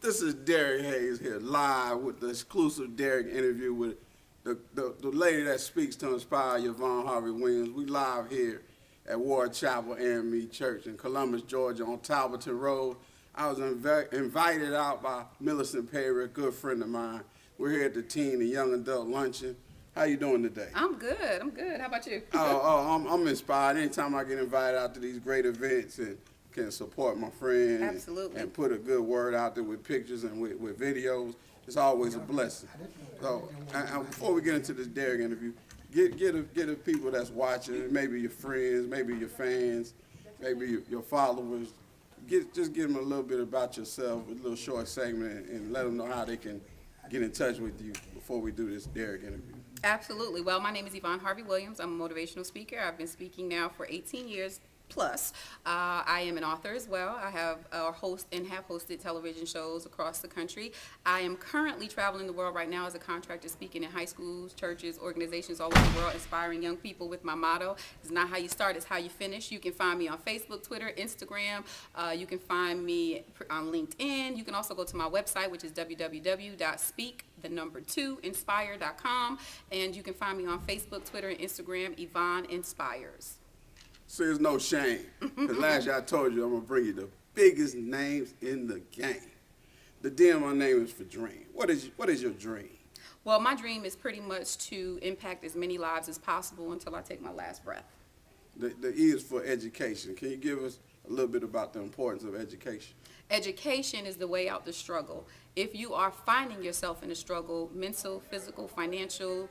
This is Derrick Hayes here, live with the exclusive Derrick interview with the lady that speaks to inspire, Yvonne Harvey Williams. We live here at Ward Chapel A.M.E. Church in Columbus, Georgia on Talbotton Road. I was invited out by Millicent Perry, a good friend of mine. We're here at the teen and young adult luncheon. How you doing today? I'm good. How about you? I'm inspired. Anytime I get invited out to these great events and can support my friend and put a good word out there with pictures and with videos, it's always a blessing. So, and before we get into this Derrick interview, get the people that's watching, maybe your friends, maybe your fans, maybe your followers, just give them a little bit about yourself, a little short segment, and let them know how they can get in touch with you before we do this Derrick interview. Absolutely. Well, my name is Yvonne Harvey Williams. I'm a motivational speaker. I've been speaking now for 18 years plus. I am an author as well. I have hosted television shows across the country. I am currently traveling the world right now as a contractor, speaking in high schools, churches, organizations all over the world, inspiring young people with my motto: it's not how you start, it's how you finish. You can find me on Facebook, Twitter, Instagram. You can find me on LinkedIn. You can also go to my website, which is www.speak2inspire.com, and you can find me on Facebook, Twitter, and Instagram, Yvonne Inspires. So there's no shame, because last year I told you I'm going to bring you the biggest names in the game. The D in my name is for dream. What is your dream? Well, my dream is pretty much to impact as many lives as possible until I take my last breath. The E is for education. Can you give us a little bit about the importance of education? Education is the way out the struggle. If you are finding yourself in a struggle, mental, physical, financial,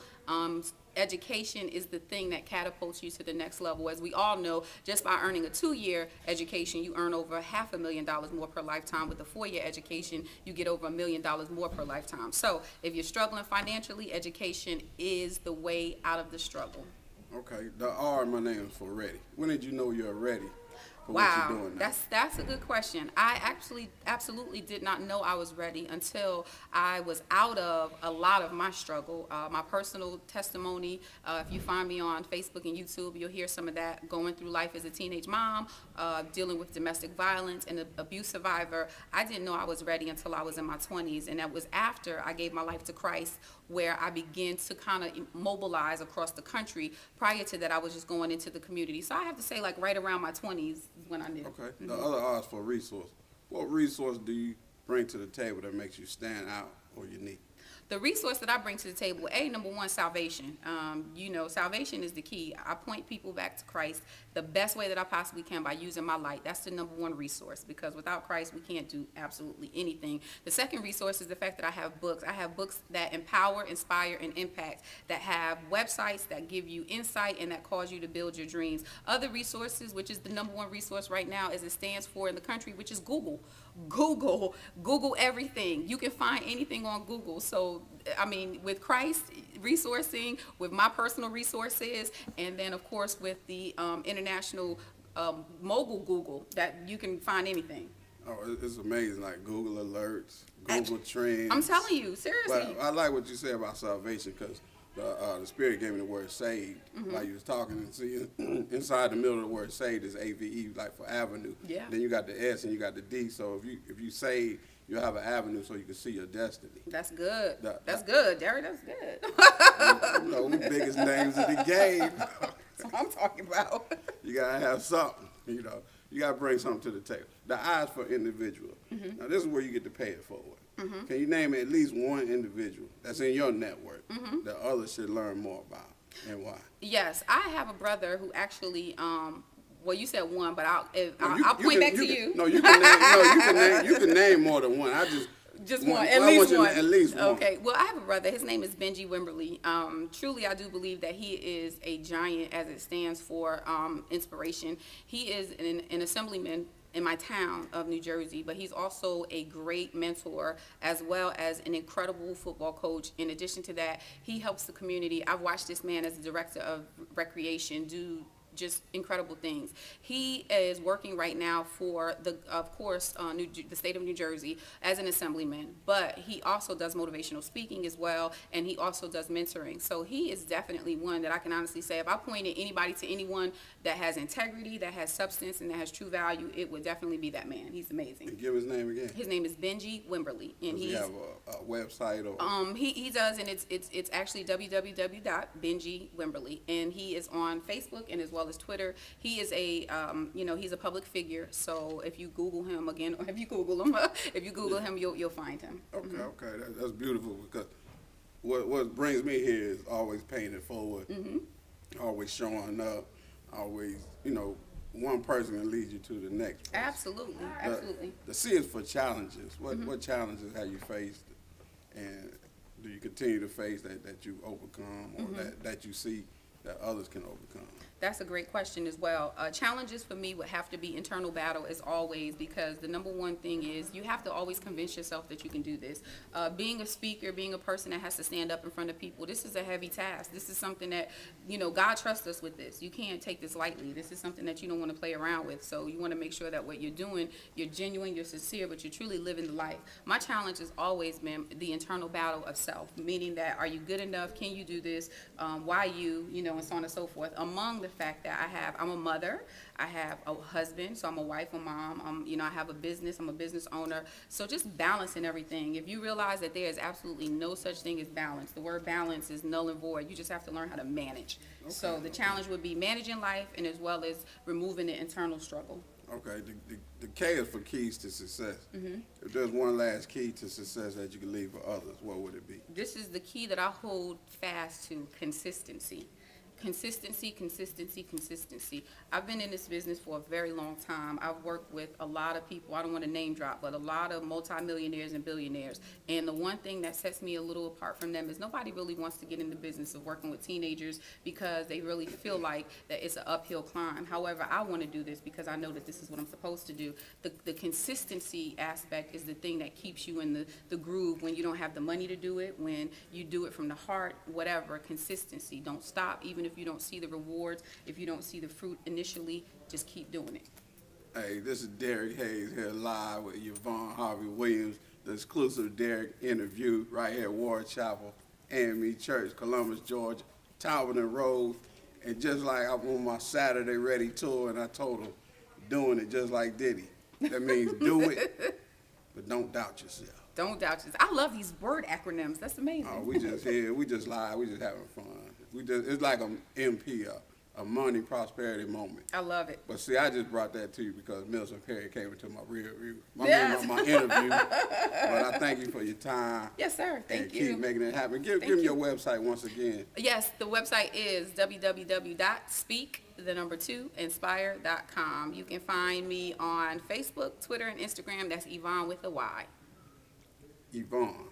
education is the thing that catapults you to the next level. As we all know, just by earning a 2-year education, you earn over $500,000 more per lifetime. With a 4-year education, you get over $1 million more per lifetime. So if you're struggling financially, education is the way out of the struggle. Okay, the R in my name is for ready. When did you know you're ready? Wow, that's a good question. I actually absolutely did not know I was ready until I was out of a lot of my struggle, my personal testimony. If you find me on Facebook and YouTube, you'll hear some of that. Going through life as a teenage mom, dealing with domestic violence and abuse survivor. I didn't know I was ready until I was in my 20s, and that was after I gave my life to Christ, where I began to kind of mobilize across the country. Prior to that, I was just going into the community. So I have to say, like, right around my 20s is when I knew. Okay. The other R is for resource. What resource do you bring to the table that makes you stand out or unique? The resource that I bring to the table, number one, salvation. Salvation is the key. I point people back to Christ the best way that I possibly can by using my light. That's the number one resource, because without Christ, we can't do absolutely anything. The second resource is the fact that I have books. I have books that empower, inspire, and impact, that have websites that give you insight and that cause you to build your dreams. Other resources, which is the number one resource right now, as it stands for in the country, which is Google. Google everything. You can find anything on Google. So, I mean, with Christ resourcing, with my personal resources, and then, of course, with the international mogul Google, that you can find anything. Oh, it's amazing, like Google Alerts, Google Trends. I'm telling you, seriously. But I like what you say about salvation, because the Spirit gave me the word saved. Like you was talking, and see, inside the middle of the word saved is AVE, like for avenue. Yeah. Then you got the S and you got the D. So if you save, you'll have an avenue so you can see your destiny. That's good. That's good, Derrick. That's good. The biggest names in the game. That's what I'm talking about. You gotta have something. You gotta bring something to the table. The I is for individual. Now this is where you get to pay it forward. Can you name at least one individual that's in your network that others should learn more about, and why? Yes, I have a brother who actually, well, you said one, but I'll point back to you. No, you can name more than one. Just one, at least one. At least one. Okay. Well, I have a brother. His name is Benji Wimberly. Truly, I do believe that he is a giant, as it stands for inspiration. He is an assemblyman in my town of New Jersey, but he's also a great mentor as well as an incredible football coach. In addition to that, he helps the community. I've watched this man as the director of recreation do just incredible things. He is working right now for the state of New Jersey as an assemblyman, but he also does motivational speaking as well, and he also does mentoring. So he is definitely one that I can honestly say, if I pointed anybody to anyone that has integrity, that has substance, and that has true value, it would definitely be that man. He's amazing. And give his name again. His name is Benji Wimberly, and does he have a website or? He does, and it's actually www.benjywimberly, and he is on Facebook and as well as Twitter. He is a he's a public figure. So if you Google him again, or if you Google him, you'll find him. Okay, okay, that's beautiful, because what brings me here is always paying it forward, always showing up, always, one person can lead you to the next person. Absolutely, absolutely. The C is for challenges. What challenges have you faced, and do you continue to face that you overcome, or that you see that others can overcome? That's a great question as well. Challenges for me would have to be internal battle as always, because the number one thing is you have to always convince yourself that you can do this. Being a speaker, being a person that has to stand up in front of people, this is a heavy task. This is something that, God trusts us with this. You can't take this lightly. This is something that you don't want to play around with. So you want to make sure that what you're doing, you're genuine, you're sincere, but you're truly living the life. My challenge has always been the internal battle of self, meaning that, are you good enough? Can you do this? Why you, and so on and so forth. Among the fact that I'm a mother, I have a husband, so I'm a wife, a mom, I have a business, I'm a business owner. So just balancing everything. If you realize that there is absolutely no such thing as balance, the word balance is null and void. You just have to learn how to manage. Okay. So the challenge would be managing life, and as well as removing the internal struggle. Okay, the K is for keys to success. If there's one last key to success that you can leave for others, what would it be? This is the key that I hold fast to: consistency. Consistency, consistency, consistency. I've been in this business for a very long time. I've worked with a lot of people, I don't want to name drop, but a lot of multimillionaires and billionaires. And the one thing that sets me a little apart from them is nobody really wants to get in the business of working with teenagers because they really feel like that it's an uphill climb. However, I want to do this because I know that this is what I'm supposed to do. The consistency aspect is the thing that keeps you in the groove when you don't have the money to do it, when you do it from the heart, whatever. Consistency. Don't stop, even if you don't see the rewards, if you don't see the fruit initially, just keep doing it. Hey, this is Derrick Hayes here live with Yvonne Harvey Williams, the exclusive Derrick interview right here at Ward Chapel, A.M.E. Church, Columbus, Georgia, Talbot Road. And just like I'm on my Saturday Ready tour, and I told him, doing it just like Diddy. That means do it, but don't doubt yourself. Don't doubt yourself. I love these word acronyms. That's amazing. Oh, we just here, we just live, we just having fun. It's like a MP, a money prosperity moment. I love it. But see, I just brought that to you because Milton Perry came into my my interview. But I thank you for your time. Yes, sir. Thank you. Keep making it happen. Give me your website once again. Yes, the website is www.speak2inspire.com. You can find me on Facebook, Twitter, and Instagram. That's Yvonne with a Y. Yvonne.